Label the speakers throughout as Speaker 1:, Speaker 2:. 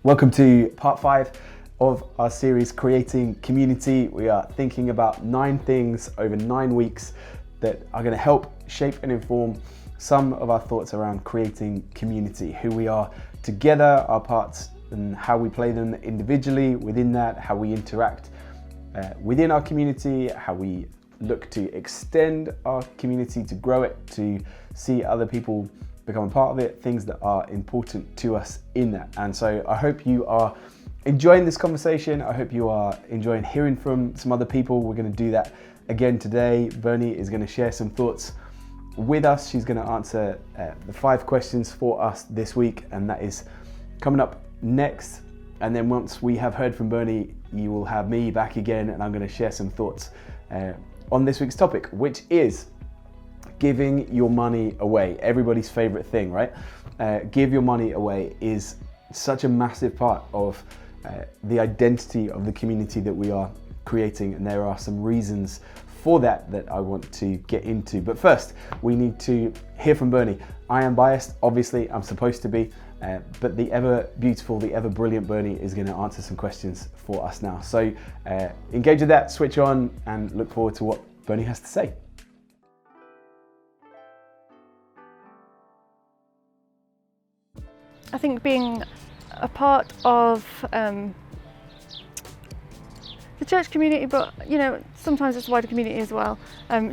Speaker 1: Welcome to part 5 of our series, Creating Community. We are thinking about 9 things over 9 weeks that are going to help shape and inform some of our thoughts around creating community, who we are together, our parts and how we play them individually within that, how we interact within our community, how we look to extend our community, to grow it, to see other people become a part of it, things that are important to us in that. And so I hope you are enjoying this conversation. I hope you are enjoying hearing from some other people. We're going to do that again today. Bernie is going to share some thoughts with us. She's going to answer the 5 questions for us this week, and that is coming up next. And then once we have heard from Bernie, you will have me back again, and I'm going to share some thoughts on this week's topic, which is giving your money away. Everybody's favorite thing, right? Give your money away is such a massive part of the identity of the community that we are creating, and there are some reasons for that I want to get into. But first, we need to hear from Bernie. I am biased, obviously, I'm supposed to be, but the ever beautiful, the ever brilliant Bernie is going to answer some questions for us now. So engage with that, switch on, and look forward to what Bernie has to say.
Speaker 2: I think being a part of the church community, but sometimes it's a wider community as well.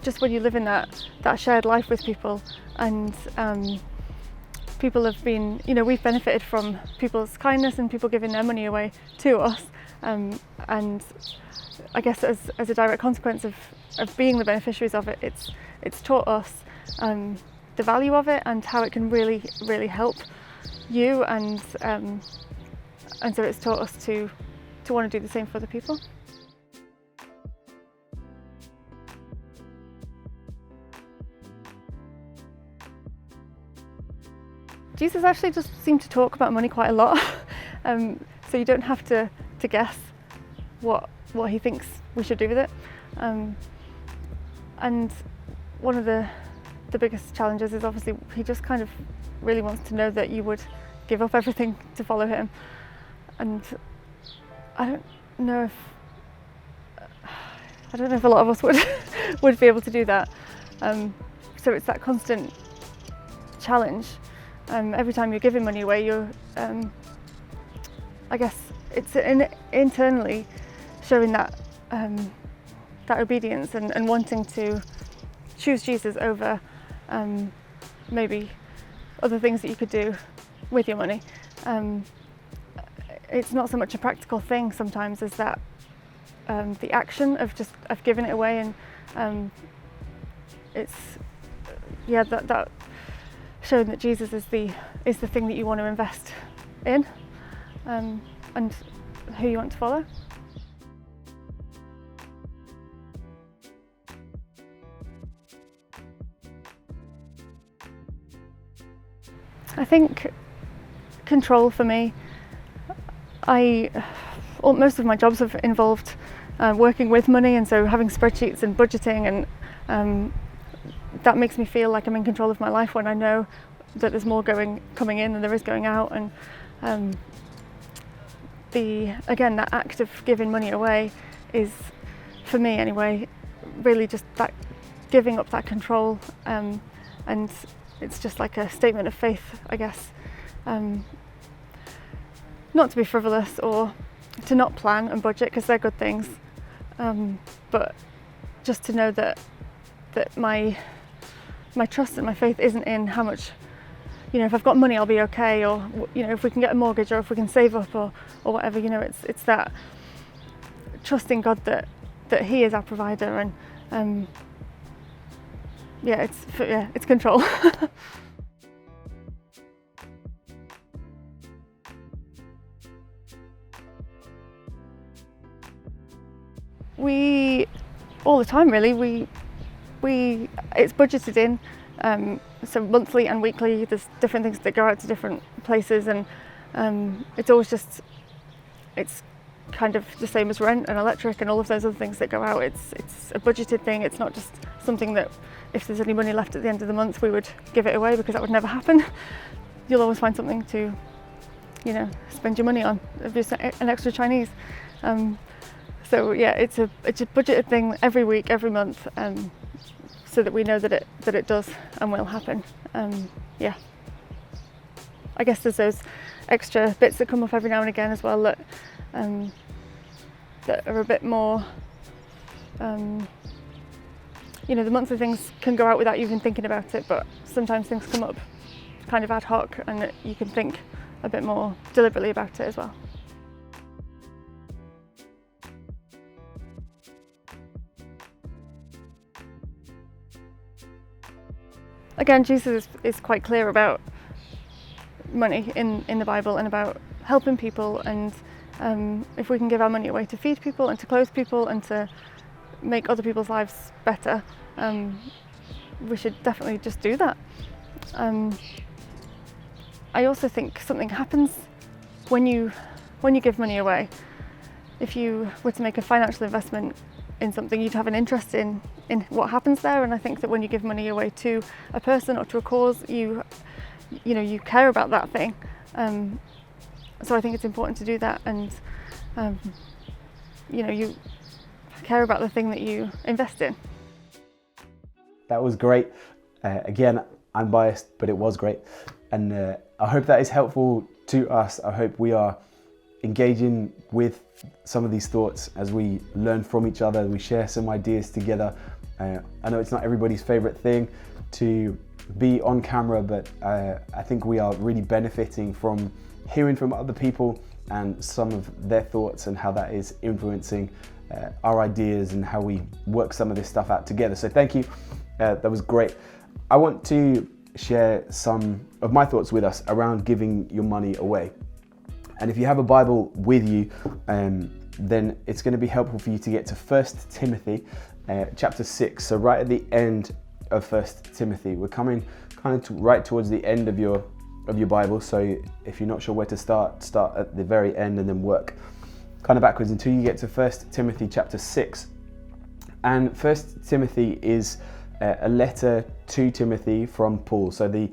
Speaker 2: Just when you live in that shared life with people, and people have been, we've benefited from people's kindness and people giving their money away to us. And I guess as a direct consequence of being the beneficiaries of it, it's taught us the value of it and how it can really, really help you, and so it's taught us to want to do the same for other people. Jesus actually just seemed to talk about money quite a lot, so you don't have to guess what he thinks we should do with it. And one of the biggest challenges is obviously he just kind of really wants to know that you would give up everything to follow him. And I don't know if a lot of us would be able to do that. So it's that constant challenge. Every time you're giving money away, you're I guess it's internally showing that obedience and wanting to choose Jesus over maybe other things that you could do with your money. It's not so much a practical thing sometimes as that the action of giving it away, and it's that showing that Jesus is the thing that you want to invest in, and who you want to follow. I think control for me. Most of my jobs have involved working with money, and so having spreadsheets and budgeting, and that makes me feel like I'm in control of my life when I know that there's more coming in than there is going out. And that act of giving money away is, for me anyway, really just that giving up that control, and it's just like a statement of faith, I guess. Not to be frivolous or to not plan and budget, because they're good things, but just to know that my trust and my faith isn't in how much, if I've got money I'll be okay, or if we can get a mortgage, or if we can save up, or whatever. It's that trusting God that He is our provider, and it's control. We all the time really, it's budgeted in, so monthly and weekly there's different things that go out to different places, and it's always it's kind of the same as rent and electric and all of those other things that go out. It's a budgeted thing. It's not just something that if there's any money left at the end of the month we would give it away, because that would never happen. You'll always find something to spend your money on, just an extra Chinese. So yeah, it's a budgeted thing every week, every month, so that we know that it does and will happen. Yeah. I guess there's those extra bits that come up every now and again as well that are a bit more, the monthly things can go out without you even thinking about it, but sometimes things come up kind of ad hoc and you can think a bit more deliberately about it as well. Again, Jesus is quite clear about money in the Bible and about helping people, and if we can give our money away to feed people and to clothe people and to make other people's lives better, we should definitely just do that. I also think something happens when you give money away. If you were to make a financial investment in something, you'd have an interest in what happens there, and I think that when you give money away to a person or to a cause, you care about that thing. So I think it's important to do that, and you care about the thing that you invest in.
Speaker 1: That was great. Again, I'm biased, but it was great, and I hope that is helpful to us. I hope we are engaging with some of these thoughts as we learn from each other, we share some ideas together. I know it's not everybody's favorite thing to be on camera, but I think we are really benefiting from hearing from other people and some of their thoughts and how that is influencing our ideas and how we work some of this stuff out together. So thank you, that was great. I want to share some of my thoughts with us around giving your money away. And if you have a Bible with you, then it's going to be helpful for you to get to 1 Timothy chapter 6. So right at the end of 1 Timothy, we're coming kind of right towards the end of your Bible. So if you're not sure where to start at the very end and then work kind of backwards until you get to 1 Timothy chapter 6. And 1 Timothy is a letter to Timothy from Paul. So the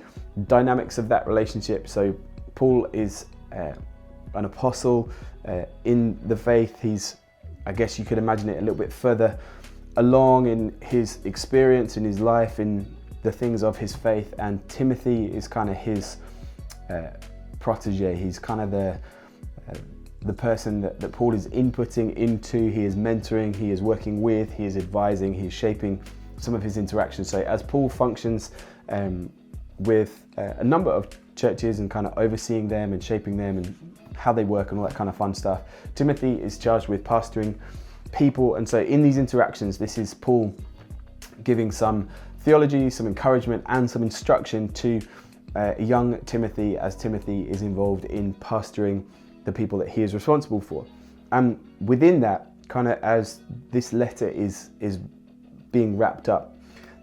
Speaker 1: dynamics of that relationship. So Paul is an apostle in the faith. He's, I guess you could imagine it, a little bit further along in his experience in his life, in the things of his faith, and Timothy is kind of his protege. He's kind of the person that Paul is inputting into, he is mentoring, he is working with, he is advising, he is shaping some of his interactions. So as Paul functions with a number of churches and kind of overseeing them and shaping them and how they work and all that kind of fun stuff, Timothy is charged with pastoring people. And so in these interactions, this is Paul giving some theology, some encouragement and some instruction to young Timothy as Timothy is involved in pastoring the people that he is responsible for. And within that, kind of as this letter is being wrapped up,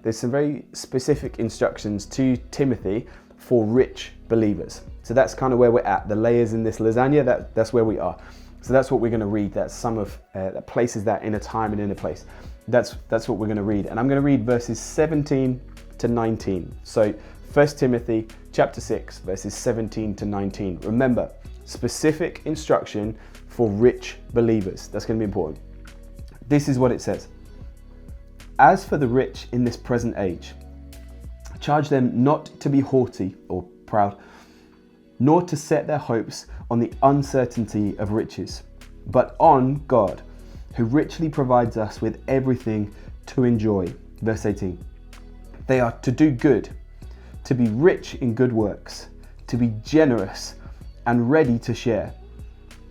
Speaker 1: there's some very specific instructions to Timothy for rich believers. So that's kind of where we're at, the layers in this lasagna, that's where we are. So that's what we're going to read. That's some of that places that in a time and in a place. That's what we're going to read. And I'm going to read verses 17 to 19. So 1 Timothy chapter 6, verses 17 to 19. Remember, specific instruction for rich believers. That's going to be important. This is what it says. As for the rich in this present age, charge them not to be haughty or proud, nor to set their hopes on the uncertainty of riches, but on God, who richly provides us with everything to enjoy. Verse 18. They are to do good, to be rich in good works, to be generous and ready to share,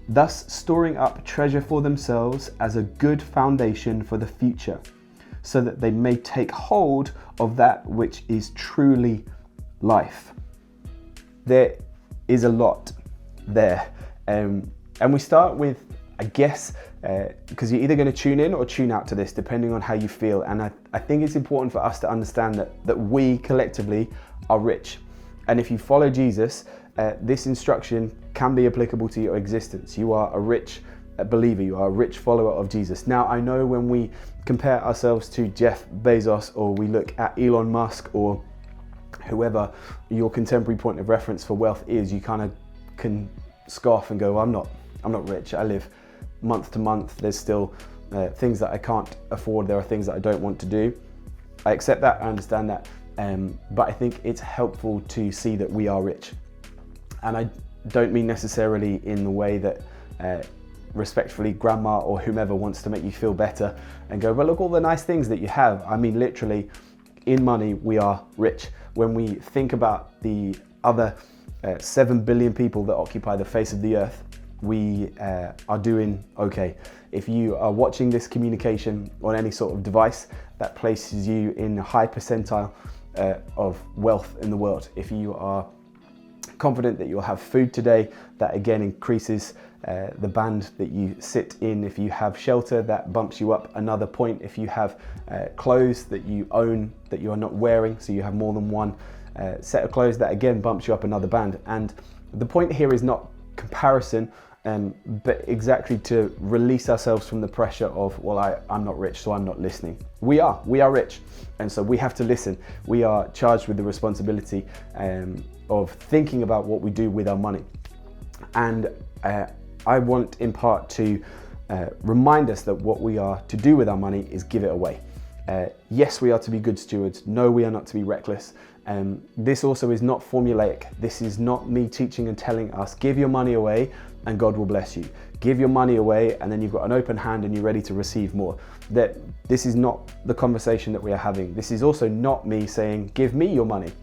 Speaker 1: thus storing up treasure for themselves as a good foundation for the future, so that they may take hold of that which is truly life. There is a lot there. And we start with, I guess, because you're either going to tune in or tune out to this, depending on how you feel. And I think it's important for us to understand that we collectively are rich. And if you follow Jesus, this instruction can be applicable to your existence. You are a rich believer, you are a rich follower of Jesus. Now, I know when we compare ourselves to Jeff Bezos, or we look at Elon Musk, or whoever your contemporary point of reference for wealth is, you kind of can scoff and go, well, I'm not rich. I live month to month. There's still things that I can't afford. There are things that I don't want to do. I accept that, I understand that, but I think it's helpful to see that we are rich. And I don't mean necessarily in the way that respectfully grandma or whomever wants to make you feel better and go, but look all the nice things that you have. I mean literally, in money we are rich. When we think about the other 7 billion people that occupy the face of the earth, we are doing okay. If you are watching this communication on any sort of device, that places you in a high percentile of wealth in the world. If you are confident that you'll have food today, that again increases the band that you sit in. If you have shelter, that bumps you up another point. If you have clothes that you own that you are not wearing, so you have more than one set of clothes, that again bumps you up another band. And the point here is not comparison, but exactly to release ourselves from the pressure of, well, I'm not rich, so I'm not listening. We are rich, and so we have to listen. We are charged with the responsibility of thinking about what we do with our money. And I want in part to remind us that what we are to do with our money is give it away. Yes, we are to be good stewards. No, we are not to be reckless. This also is not formulaic. This is not me teaching and telling us, give your money away and God will bless you. Give your money away and then you've got an open hand and you're ready to receive more. That this is not the conversation that we are having. This is also not me saying, give me your money.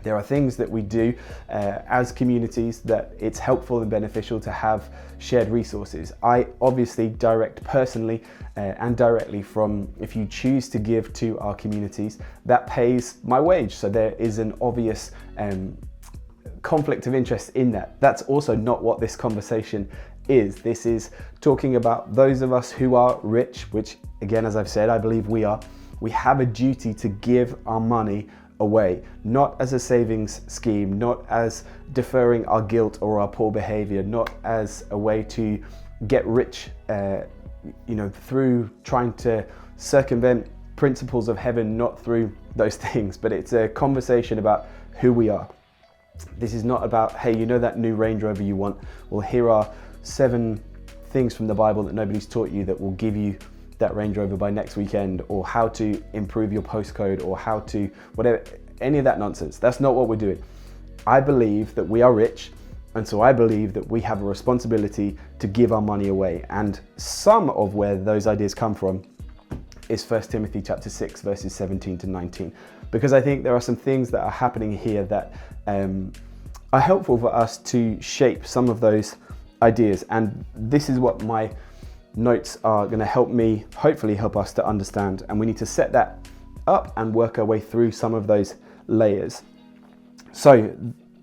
Speaker 1: There are things that we do as communities that it's helpful and beneficial to have shared resources. I obviously direct personally and directly from, if you choose to give to our communities, that pays my wage. So there is an obvious conflict of interest in that. That's also not what this conversation is. This is talking about those of us who are rich, which again, as I've said, I believe we are. We have a duty to give our money away, not as a savings scheme, not as deferring our guilt or our poor behavior, not as a way to get rich, through trying to circumvent principles of heaven, not through those things, but it's a conversation about who we are. This is not about, hey, you know that new Range Rover you want? Well, here are 7 things from the Bible that nobody's taught you that will give you that Range Rover by next weekend, or how to improve your postcode, or how to whatever, any of that nonsense. That's not what we're doing. I believe that we are rich, and so I believe that we have a responsibility to give our money away. And some of where those ideas come from is 1 Timothy chapter 6 verses 17 to 19, because I think there are some things that are happening here that are helpful for us to shape some of those ideas. And this is what my notes are going to help me, hopefully help us to understand, and we need to set that up and work our way through some of those layers. So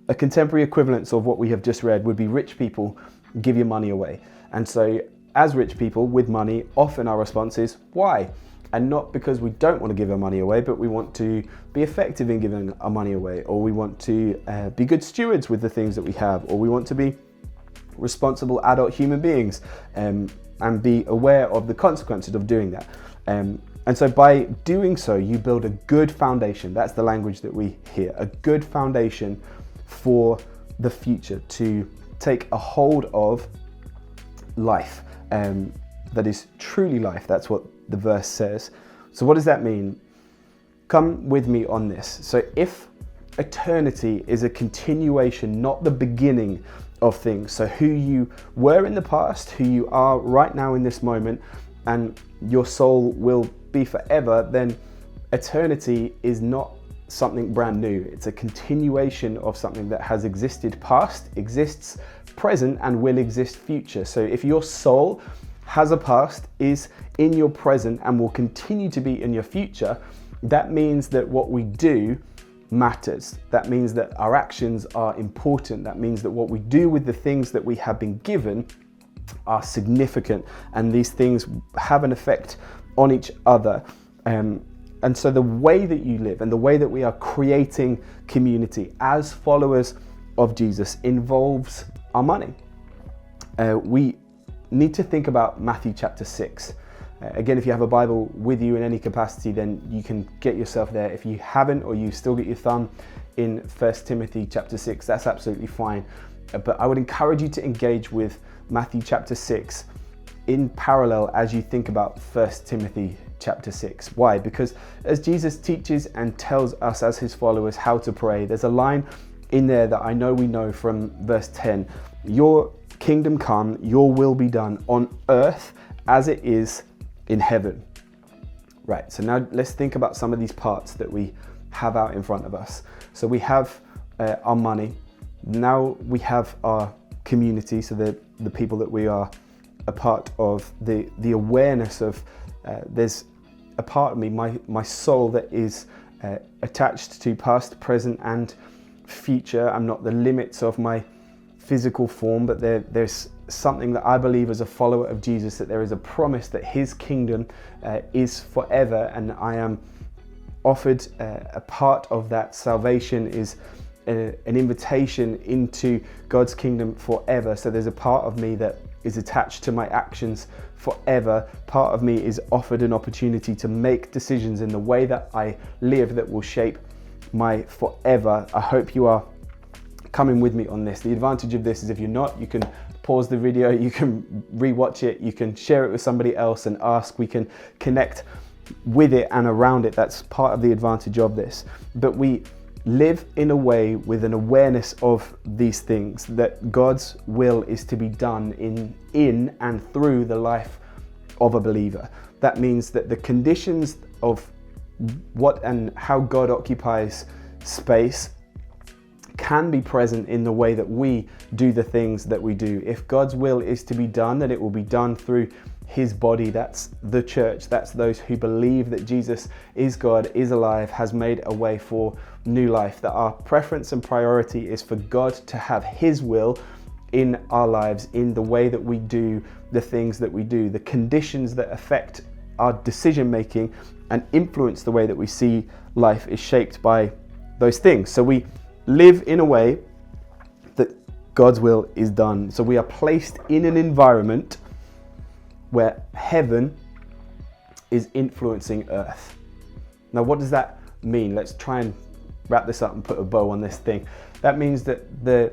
Speaker 1: a contemporary equivalence of what we have just read would be rich people give your money away. And so as rich people with money, often our response is why? And not because we don't want to give our money away, but we want to be effective in giving our money away, or we want to be good stewards with the things that we have, or we want to be responsible adult human beings and be aware of the consequences of doing that. And so by doing so, you build a good foundation. That's the language that we hear, a good foundation for the future, to take a hold of life that is truly life. That's what the verse says. So what does that mean? Come with me on this. So if eternity is a continuation, not the beginning of things, so who you were in the past, who you are right now in this moment, and your soul will be forever, then eternity is not something brand new. It's a continuation of something that has existed past, exists present, and will exist future. So if your soul has a past, is in your present, and will continue to be in your future, that means that what we do matters. That means that our actions are important. That means that what we do with the things that we have been given are significant, and these things have an effect on each other. And so the way that you live and the way that we are creating community as followers of Jesus involves our money. We need to think about Matthew chapter 6. Again, if you have a Bible with you in any capacity, then you can get yourself there. If you haven't, or you still get your thumb in 1 Timothy chapter 6, that's absolutely fine. But I would encourage you to engage with Matthew chapter 6 in parallel as you think about 1 Timothy chapter 6. Why? Because as Jesus teaches and tells us as his followers how to pray, there's a line in there that I know we know from verse 10. Your kingdom come, your will be done on earth as it is in heaven. Right, so now let's think about some of these parts that we have out in front of us. So we have our money. Now we have our community, so the people that we are a part of, the awareness of there's a part of me, my soul, that is attached to past, present and future. I'm not the limits of my physical form, but there's something that I believe as a follower of Jesus, that there is a promise that his kingdom is forever, and I am offered a part of that. Salvation is an invitation into God's kingdom forever. So there's a part of me that is attached to my actions forever. Part of me is offered an opportunity to make decisions in the way that I live that will shape my forever. I hope you are coming with me on this. The advantage of this is if you're not, you can pause the video, you can rewatch it, you can share it with somebody else and ask. We can connect with it and around it. That's part of the advantage of this. But we live in a way with an awareness of these things, that God's will is to be done in and through the life of a believer. That means that the conditions of what and how God occupies space can be present in the way that we do the things that we do. If God's will is to be done, then it will be done through his body. That's the church. That's those who believe that Jesus is God, is alive, has made a way for new life. That our preference and priority is for God to have his will in our lives, in the way that we do the things that we do. The conditions that affect our decision making and influence the way that we see life is shaped by those things. So we live in a way that God's will is done. So we are placed in an environment where heaven is influencing earth. Now, what does that mean? Let's try and wrap this up and put a bow on this thing. That means that the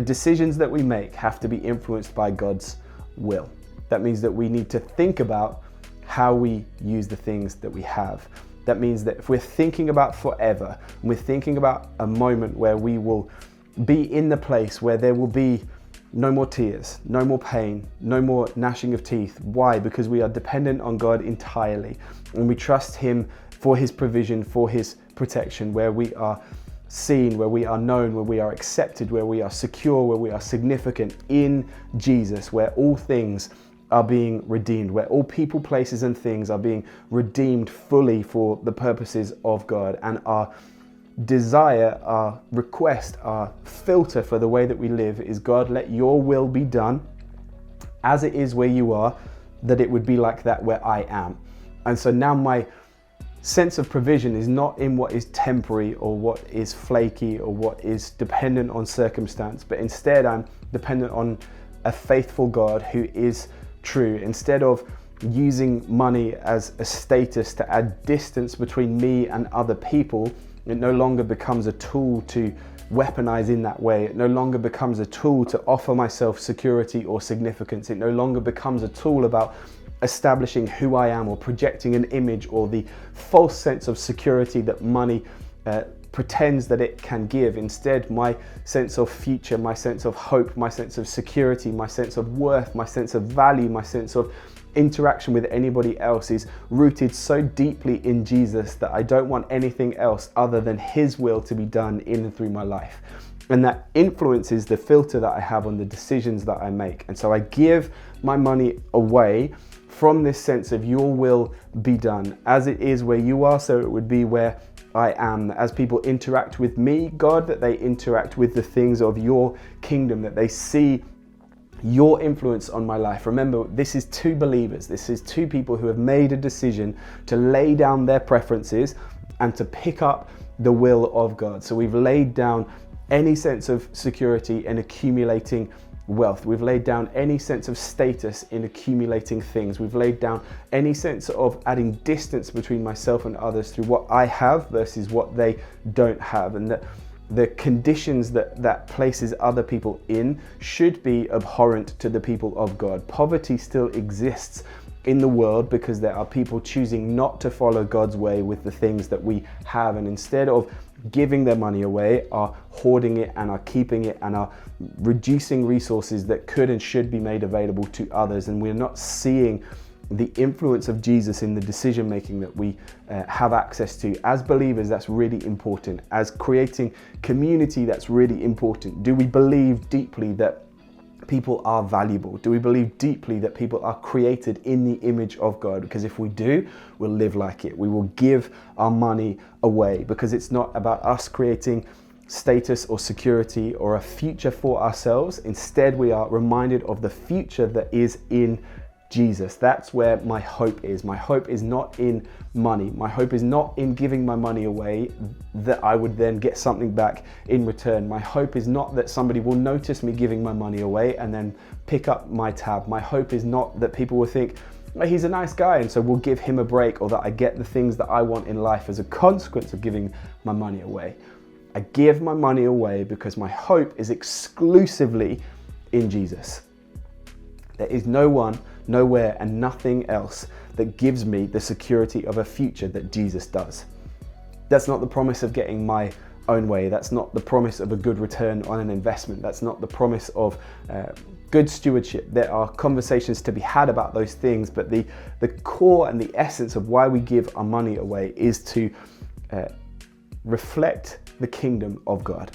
Speaker 1: decisions that we make have to be influenced by God's will. That means that we need to think about how we use the things that we have. That means that if we're thinking about forever, and we're thinking about a moment where we will be in the place where there will be no more tears, no more pain, no more gnashing of teeth. Why? Because we are dependent on God entirely, and we trust him for his provision, for his protection, where we are seen, where we are known, where we are accepted, where we are secure, where we are significant in Jesus, where all things are being redeemed, where all people, places and things are being redeemed fully for the purposes of God. And our desire, our request, our filter for the way that we live is, God, let your will be done as it is where you are, that it would be like that where I am. And so now my sense of provision is not in what is temporary or what is flaky or what is dependent on circumstance, but instead I'm dependent on a faithful God who is true. Instead of using money as a status to add distance between me and other people, it no longer becomes a tool to weaponize in that way. It no longer becomes a tool to offer myself security or significance. It no longer becomes a tool about establishing who I am or projecting an image or the false sense of security that money pretends that it can give. Instead, my sense of future, my sense of hope, my sense of security, my sense of worth, my sense of value, my sense of interaction with anybody else is rooted so deeply in Jesus that I don't want anything else other than his will to be done in and through my life. And that influences the filter that I have on the decisions that I make. And so I give my money away from this sense of your will be done as it is where you are, so it would be where I am. As people interact with me, God, that they interact with the things of your kingdom, that they see your influence on my life. Remember, this is two believers. This is two people who have made a decision to lay down their preferences and to pick up the will of God. So we've laid down any sense of security in accumulating wealth. We've laid down any sense of status in accumulating things. We've laid down any sense of adding distance between myself and others through what I have versus what they don't have. And that the conditions that places other people in should be abhorrent to the people of God. Poverty still exists in the world because there are people choosing not to follow God's way with the things that we have, and instead of giving their money away, are hoarding it and are keeping it and are reducing resources that could and should be made available to others. And we're not seeing the influence of Jesus in the decision making that we have access to. As believers, that's really important. As creating community, that's really important. Do we believe deeply that people are valuable? Do we believe deeply that people are created in the image of God? Because if we do, we'll live like it. We will give our money away, because it's not about us creating status or security or a future for ourselves. Instead, we are reminded of the future that is in Jesus. That's where my hope is. My hope is not in money. My hope is not in giving my money away that I would then get something back in return. My hope is not that somebody will notice me giving my money away and then pick up my tab. My hope is not that people will think, well, he's a nice guy and so we'll give him a break, or that I get the things that I want in life as a consequence of giving my money away. I give my money away because my hope is exclusively in Jesus. There is no one, nowhere, and nothing else that gives me the security of a future that Jesus does. That's not the promise of getting my own way. That's not the promise of a good return on an investment. That's not the promise of good stewardship. There are conversations to be had about those things, but the core and the essence of why we give our money away is to reflect the kingdom of God.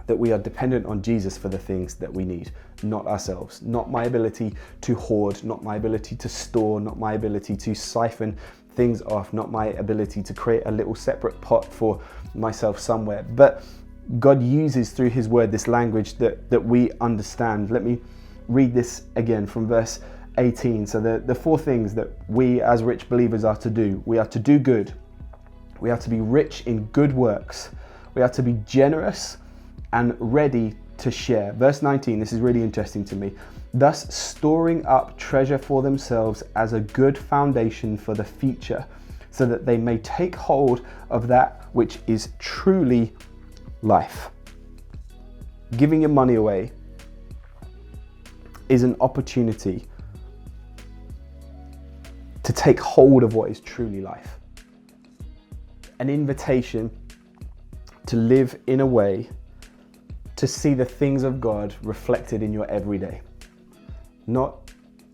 Speaker 1: That we are dependent on Jesus for the things that we need, not ourselves, not my ability to hoard, not my ability to store, not my ability to siphon things off, not my ability to create a little separate pot for myself somewhere. But God uses through his word this language that we understand. Let me read this again from verse 18. So the four things that we as rich believers are to do. We are to do good. We are to be rich in good works. We are to be generous and ready to share. Verse 19, this is really interesting to me. Thus storing up treasure for themselves as a good foundation for the future, so that they may take hold of that which is truly life. Giving your money away is an opportunity to take hold of what is truly life. An invitation to live in a way to see the things of God reflected in your everyday. Not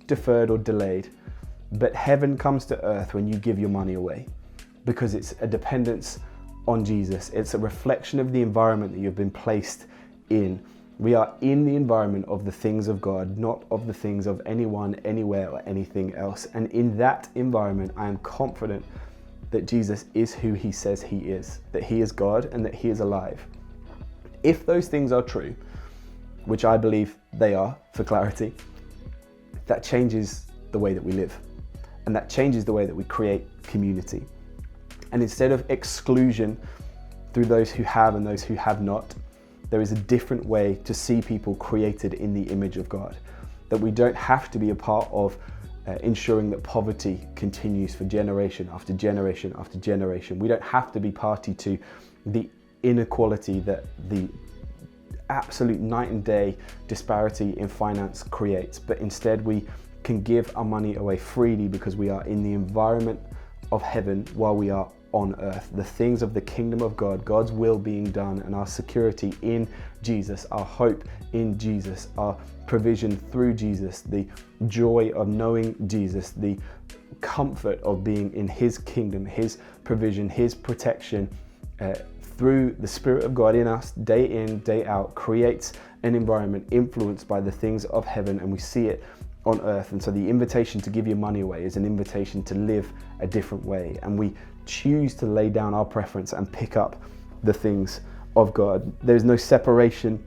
Speaker 1: deferred or delayed, but heaven comes to earth when you give your money away, because it's a dependence on Jesus. It's a reflection of the environment that you've been placed in. We are in the environment of the things of God, not of the things of anyone, anywhere, or anything else. And in that environment, I am confident that Jesus is who he says he is, that he is God and that he is alive. If those things are true, which I believe they are, for clarity, that changes the way that we live, and that changes the way that we create community. And instead of exclusion through those who have and those who have not, there is a different way to see people created in the image of God, that we don't have to be a part of ensuring that poverty continues for generation after generation after generation. We don't have to be party to the inequality that the absolute night and day disparity in finance creates, but instead we can give our money away freely because we are in the environment of heaven while we are on earth. The things of the kingdom of God, God's will being done, and our security in Jesus, our hope in Jesus, our provision through Jesus, the joy of knowing Jesus, the comfort of being in his kingdom, his provision, his protection, through the Spirit of God in us, day in, day out, creates an environment influenced by the things of heaven, and we see it on earth. And so the invitation to give your money away is an invitation to live a different way, and we choose to lay down our preference and pick up the things of God. There's no separation.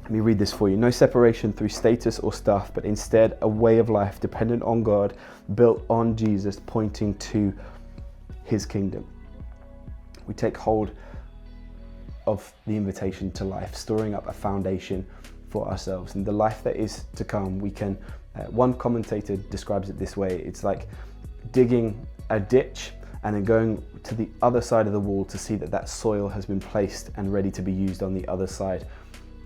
Speaker 1: Let me read this for you. No separation through status or stuff, but instead a way of life dependent on God, built on Jesus, pointing to his kingdom. We take hold of the invitation to life, storing up a foundation for ourselves. And the life that is to come, we can, one commentator describes it this way: it's like digging a ditch and then going to the other side of the wall to see that that soil has been placed and ready to be used on the other side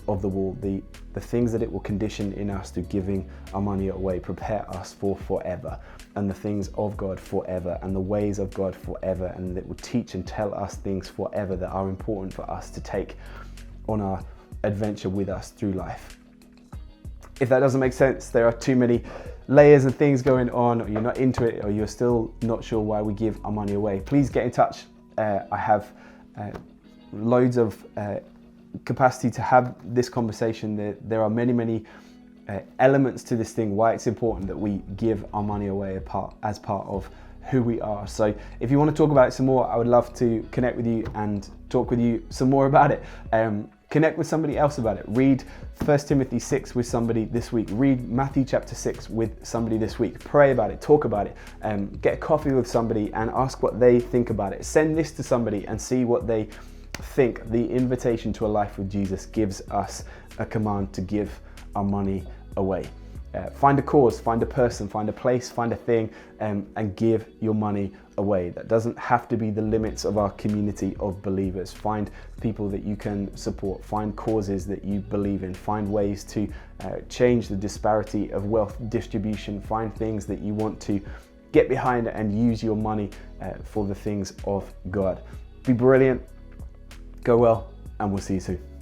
Speaker 1: of the wall. The things that it will condition in us to giving our money away prepare us for forever, and the things of God forever, and the ways of God forever, and that will teach and tell us things forever that are important for us to take on our adventure with us through life. If that doesn't make sense, there are too many layers and things going on, or you're not into it, or you're still not sure why we give our money away, please get in touch. I have loads of capacity to have this conversation. There are many elements to this thing, why it's important that we give our money away as part of who we are. So if you want to talk about it some more, I would love to connect with you and talk with you some more about it. Connect with somebody else about it. Read 1 Timothy 6 with somebody this week. Read Matthew chapter 6 with somebody this week. Pray about it, talk about it, get a coffee with somebody and ask what they think about it. Send this to somebody and see what they think. The invitation to a life with Jesus gives us a command to give our money away. Find a cause, find a person, find a place, find a thing, and give your money away. That doesn't have to be the limits of our community of believers. Find people that you can support, find causes that you believe in, find ways to change the disparity of wealth distribution, find things that you want to get behind and use your money for the things of God. Be brilliant, go well, and we'll see you soon.